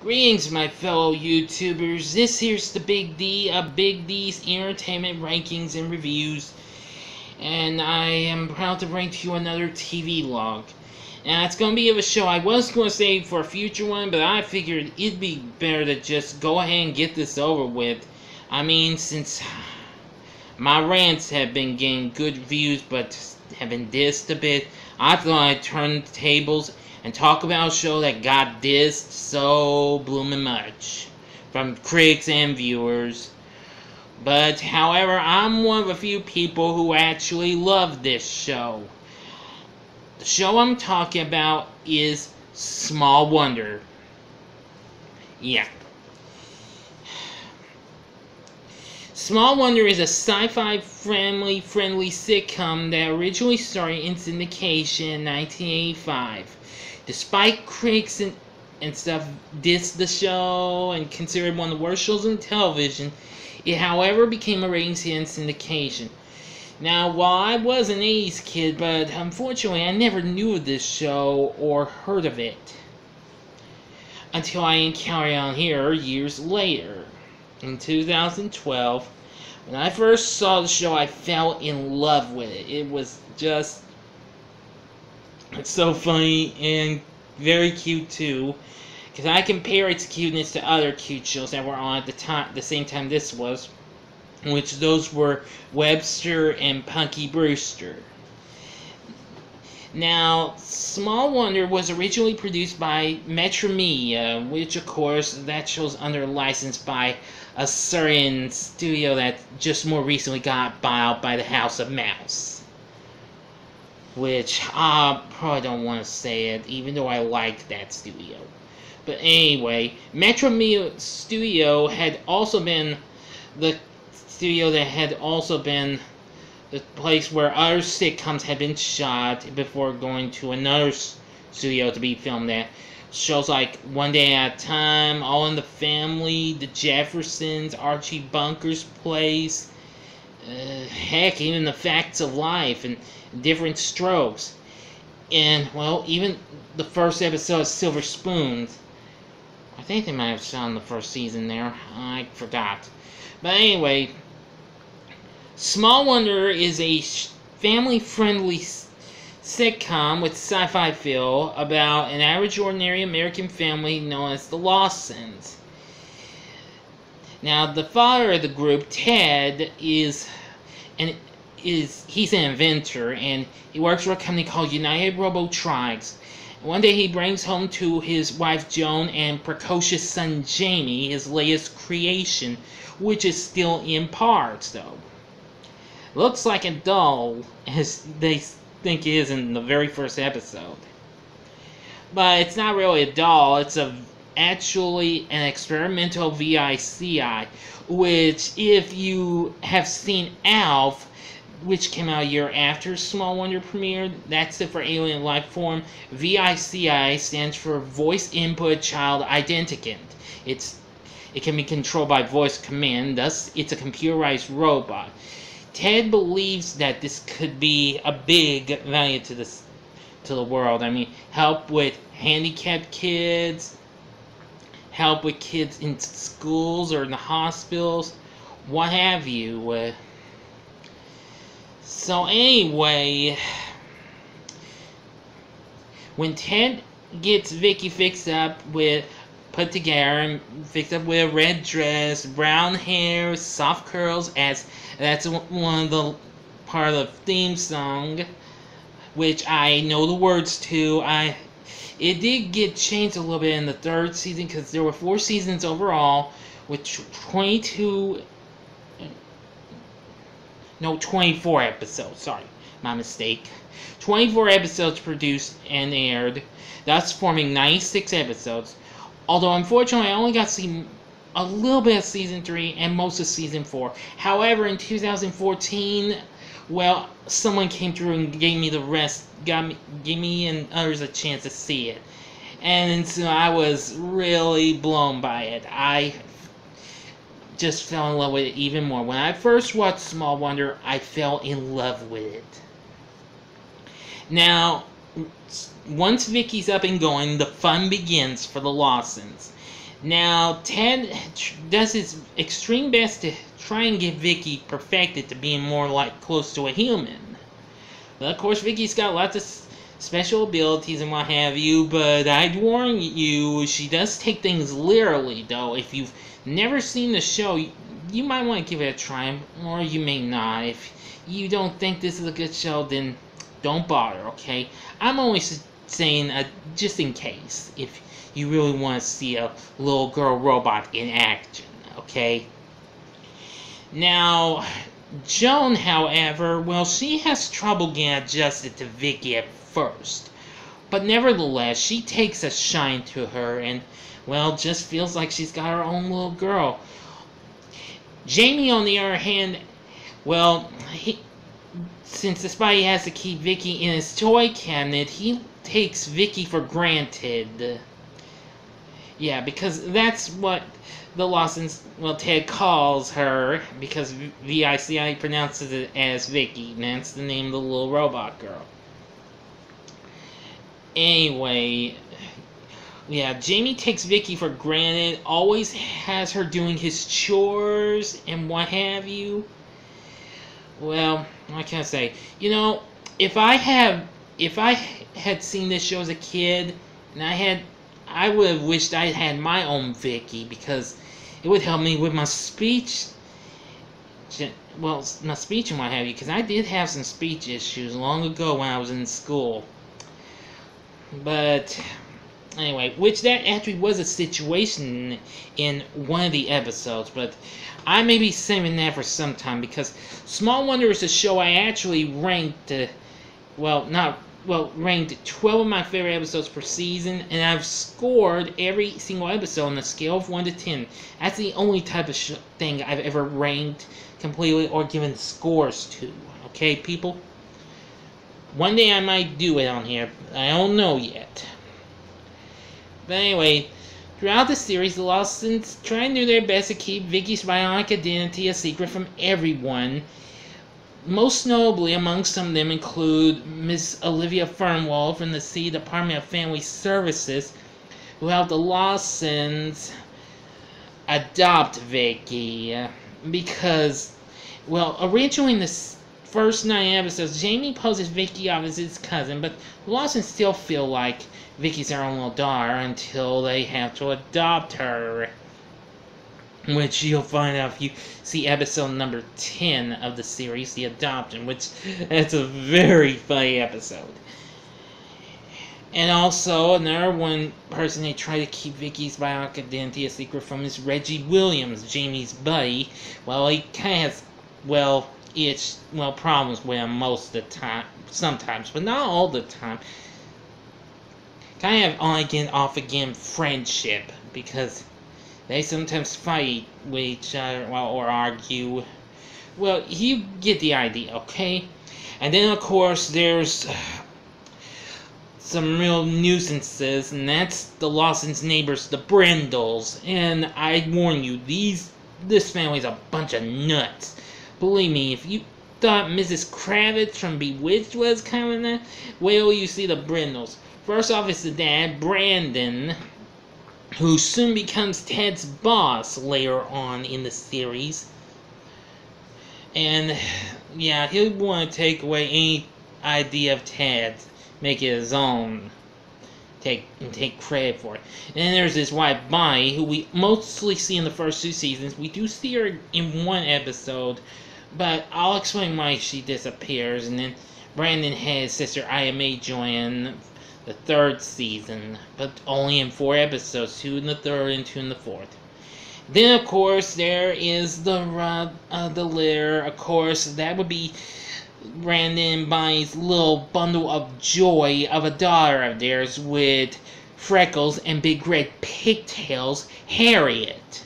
Greetings, my fellow YouTubers. This here's the Big D of Big D's Entertainment Rankings and Reviews, and I am proud to bring to you another TV log. Now, it's going to be of a show I was going to save for a future one, but I figured it'd be better to just go ahead and get this over with. I mean, since my rants have been getting good views, but have been dissed a bit, I thought I'd turn the tables and talk about a show that got dissed so bloomin' much from critics and viewers. But, however, I'm one of a few people who actually love this show. The show I'm talking about is Small Wonder. Yeah. Small Wonder is a sci-fi friendly sitcom that originally started in syndication in 1985. Despite critics and stuff dissed the show and considered one of the worst shows on television, it however became a ratings hit in syndication. Now, while I was an 80s kid, but unfortunately I never knew of this show or heard of it until I encountered it on here years later. In 2012, when I first saw the show, I fell in love with it. It was just so funny and very cute too, because I compare its cuteness to other cute shows that were on at the same time this was, which those were Webster and Punky Brewster. Now, Small Wonder was originally produced by Metromedia, which of course that show's under license by a certain studio that just more recently got bought out by the House of Mouse. Which I probably don't want to say it, even though I like that studio. But anyway, Metromedia Studio had also been the studio that had also been the place where other sitcoms had been shot before going to another studio to be filmed at. Shows like One Day at a Time, All in the Family, The Jeffersons, Archie Bunker's Place, heck, even The Facts of Life and Different Strokes. And, well, even the first episode of Silver Spoons. I think they might have shown the first season there. I forgot. But anyway, Small Wonder is a family-friendly sitcom with sci-fi feel about an average ordinary American family known as the Lawsons. Now, the father of the group, Ted, he's an inventor, and he works for a company called United Robotics. One day he brings home to his wife Joan and precocious son Jamie his latest creation, which is still in parts, though. Looks like a doll, as they think it is in the very first episode. But it's not really a doll, it's actually an experimental VICI, which, if you have seen Alf, which came out a year after Small Wonder premiered, that's it for Alien Life Form. VICI stands for Voice Input Child Identicant. It can be controlled by voice command, thus it's a computerized robot. Ted believes that this could be a big value to the world. I mean, help with handicapped kids, help with kids in schools or in the hospitals, what have you. So anyway, when Ted gets Vicky put together and fixed up with a red dress, brown hair, soft curls, as that's one of the part of the theme song, which I know the words to. It did get changed a little bit in the third season because there were 4 seasons overall, with 24 episodes, sorry, my mistake. 24 episodes produced and aired, thus forming 96 episodes. Although, unfortunately, I only got to see a little bit of Season 3 and most of Season 4. However, in 2014, well, someone came through and gave me the rest, gave me and others a chance to see it. And so I was really blown by it. I just fell in love with it even more. When I first watched Small Wonder, I fell in love with it. Now, once Vicky's up and going, the fun begins for the Lawsons. Now, Ted does his extreme best to try and get Vicky perfected to being more like close to a human. But of course, Vicky's got lots of special abilities and what have you, but I'd warn you, she does take things literally, though. If you've never seen the show, you might want to give it a try, or you may not. If you don't think this is a good show, then don't bother, okay? I'm only saying just in case, if you really want to see a little girl robot in action, okay? Now, Joan, however, well, she has trouble getting adjusted to Vicky at first. But nevertheless, she takes a shine to her and, well, just feels like she's got her own little girl. Jamie, on the other hand, well, since despite he has to keep Vicky in his toy cabinet, he takes Vicky for granted. Yeah, because that's what the Lawsons, well, Ted calls her, because VICI pronounces it as Vicky, and that's the name of the little robot girl. Anyway, yeah, Jamie takes Vicky for granted, always has her doing his chores and what have you. Well, what can I say? You know, if I had seen this show as a kid, and I would have wished I had my own Vicky, because it would help me with my speech. Well, my speech and what have you, because I did have some speech issues long ago when I was in school. But anyway, which that actually was a situation in one of the episodes, but I may be saving that for some time, because Small Wonder is a show I actually ranked, ranked 12 of my favorite episodes per season, and I've scored every single episode on a scale of 1 to 10. That's the only type of thing I've ever ranked completely or given scores to. Okay, people? One day I might do it on here. I don't know yet. But anyway, throughout the series, the Lawsons try to do their best to keep Vicky's bionic identity a secret from everyone. Most notably among some of them include Miss Olivia Fernwald from the City Department of Family Services, who helped the Lawsons adopt Vicky. Because, well, originally in the first 9 episodes, Jamie poses Vicky off as his cousin, but the Lawsons still feel like Vicky's their own little daughter until they have to adopt her. Which you'll find out if you see episode number 10 of the series, The Adoption, which that's a very funny episode. And also, another one person they try to keep Vicky's bionic identity a secret from is Reggie Williams, Jamie's buddy. Well, he kind of has, problems with him most of the time, sometimes, but not all the time. Kind of on again, off again friendship, because they sometimes fight with each other, or argue. Well, you get the idea, okay? And then, of course, there's some real nuisances, and that's the Lawsons' neighbors, the Brindles. And I warn you, this family's a bunch of nuts. Believe me, if you thought Mrs. Kravitz from Bewitched was coming in, wait till you see the Brindles. First off, it's the dad, Brandon, who soon becomes Ted's boss later on in the series. And, yeah, he'll want to take away any idea of Ted's, make it his own, take credit for it. And then there's his wife, Bonnie, who we mostly see in the first 2 seasons. We do see her in one episode, but I'll explain why she disappears. And then Brandon had his sister, Ida Mae, join the 3rd season, but only in 4 episodes, 2 in the 3rd and 2 in the 4th. Then, of course, there is the litter. Of course, that would be Brandon and Bonnie's little bundle of joy of a daughter of theirs with freckles and big red pigtails, Harriet,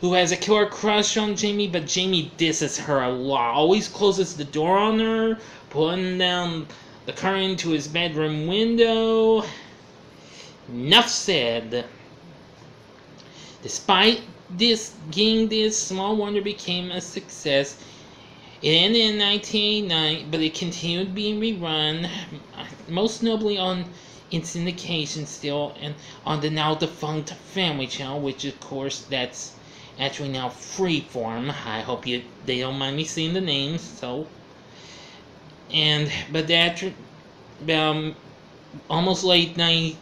who has a killer crush on Jamie, but Jamie disses her a lot. Always closes the door on her, putting down the curtain to his bedroom window. Enough said. Despite getting this, Small Wonder became a success. It ended in 1989, but it continued being rerun, most notably on in syndication still, and on the now defunct Family Channel, which of course that's actually now Freeform. I hope they don't mind me saying the names. So, but that almost late night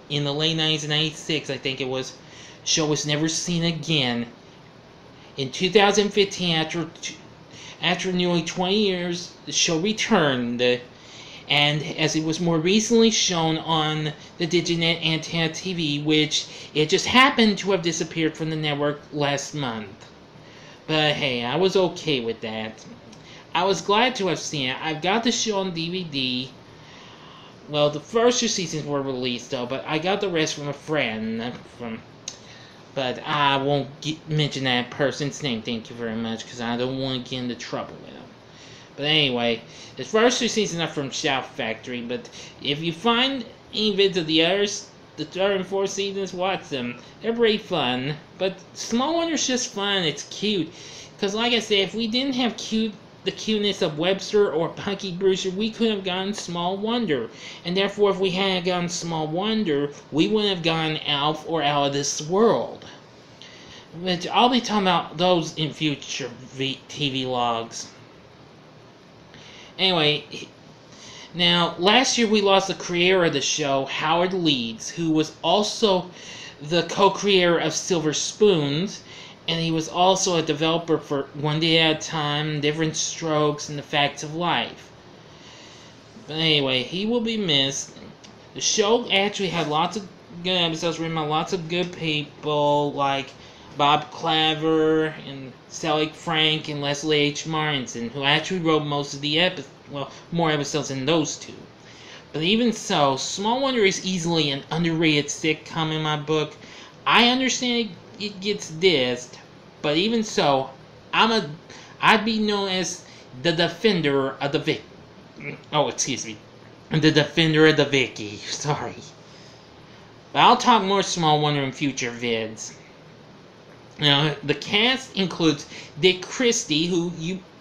in the late 90s and 96, I think it was, show was never seen again. In 2015, after nearly 20 years, the show returned, and as it was more recently shown on the Diginet Antenna TV, which it just happened to have disappeared from the network last month. But hey, I was okay with that. I was glad to have seen it. I've got the show on DVD. Well, the first 2 seasons were released though, but I got the rest from a friend. But I won't mention that person's name, thank you very much, because I don't want to get into trouble with them. But anyway, the first 2 seasons are from Shout Factory, but if you find any vids of the others, the 3rd and 4th seasons, watch them. They're pretty fun, but Small Wonder's just fun, it's cute. Because like I said, if we didn't have the cuteness of Webster or Punky Brewster, we couldn't have gotten Small Wonder. And therefore, if we hadn't gotten Small Wonder, we wouldn't have gotten Alf or Out of This World. Which I'll be talking about those in future TV logs. Anyway, now last year we lost the creator of the show, Howard Leeds, who was also the co-creator of Silver Spoons, and he was also a developer for One Day at a Time, Different Strokes, and The Facts of Life. But anyway, he will be missed. The show actually had lots of good episodes written by lots of good people, like Bob Claver and Sally Frank and Leslie H. Martinson, who actually wrote most of the more episodes than those two. But even so, Small Wonder is easily an underrated sitcom in my book. I understand it gets dissed, but even so, I'd be known as the defender of the Vic. Oh, excuse me, the defender of the Vicky. Sorry, but I'll talk more Small Wonder in future vids. Now, the cast includes Dick Christie, who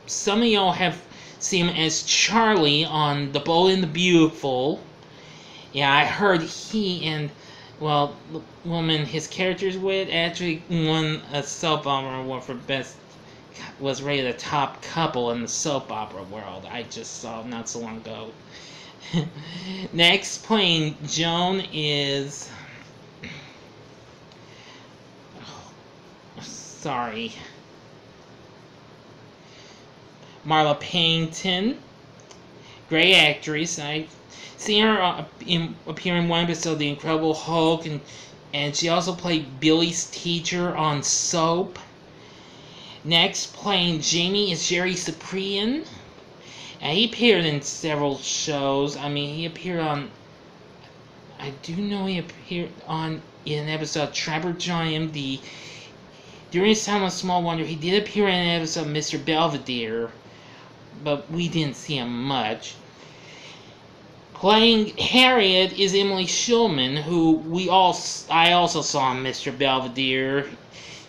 some of y'all have seen him as Charlie on The Bold and the Beautiful. Yeah, I heard he and, well, the woman his character's with actually won a soap opera award for was rated a top couple in the soap opera world. I just saw not so long ago. Next, playing Joan is... Sorry. Marla Payton. Great actress. I've seen her appear in one episode of The Incredible Hulk, and she also played Billy's teacher on Soap. Next, playing Jamie is Jerry Cyprian. And he appeared in several shows. I mean, he appeared on... I do know he appeared in an episode of Trapper John MD. During his time on Small Wonder, he did appear in an episode of Mr. Belvedere, but we didn't see him much. Playing Harriet is Emily Schulman, who I also saw on Mr. Belvedere.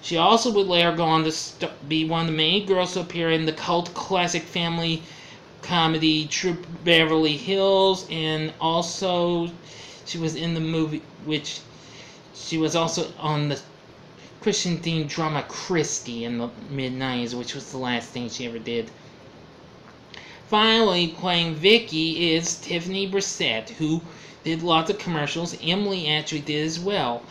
She also would later go on to be one of the many girls to appear in the cult classic family comedy Troop Beverly Hills, and also she was in the movie, which she was also on the Christian-themed drama Christie in the mid-90s, which was the last thing she ever did. Finally, playing Vicky is Tiffany Brissett, who did lots of commercials. Emily actually did as well.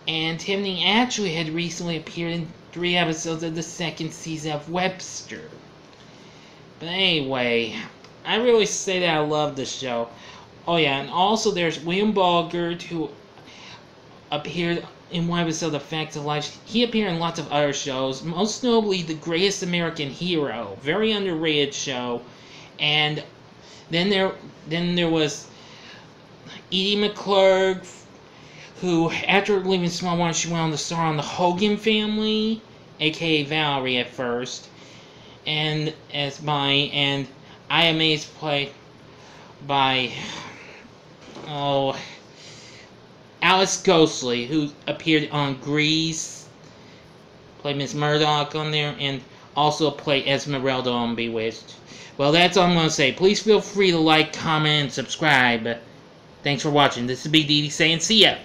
And Tiffany actually had recently appeared in 3 episodes of the 2nd season of Webster. But anyway, I really say that I love the show. Oh yeah, and also there's William Bogert, who appeared in one episode of The Facts of Life. He appeared in lots of other shows, most notably The Greatest American Hero, very underrated show. And then there was Edie McClurg, who after leaving Small Wonder, she went on to star on The Hogan Family, aka Valerie at first, and IMA is played by Alice Ghostley, who appeared on Grease, played Miss Murdoch on there, and also played Esmeralda on Bewitched. Well, that's all I'm going to say. Please feel free to like, comment, and subscribe. Thanks for watching. This is Big Didi saying see ya.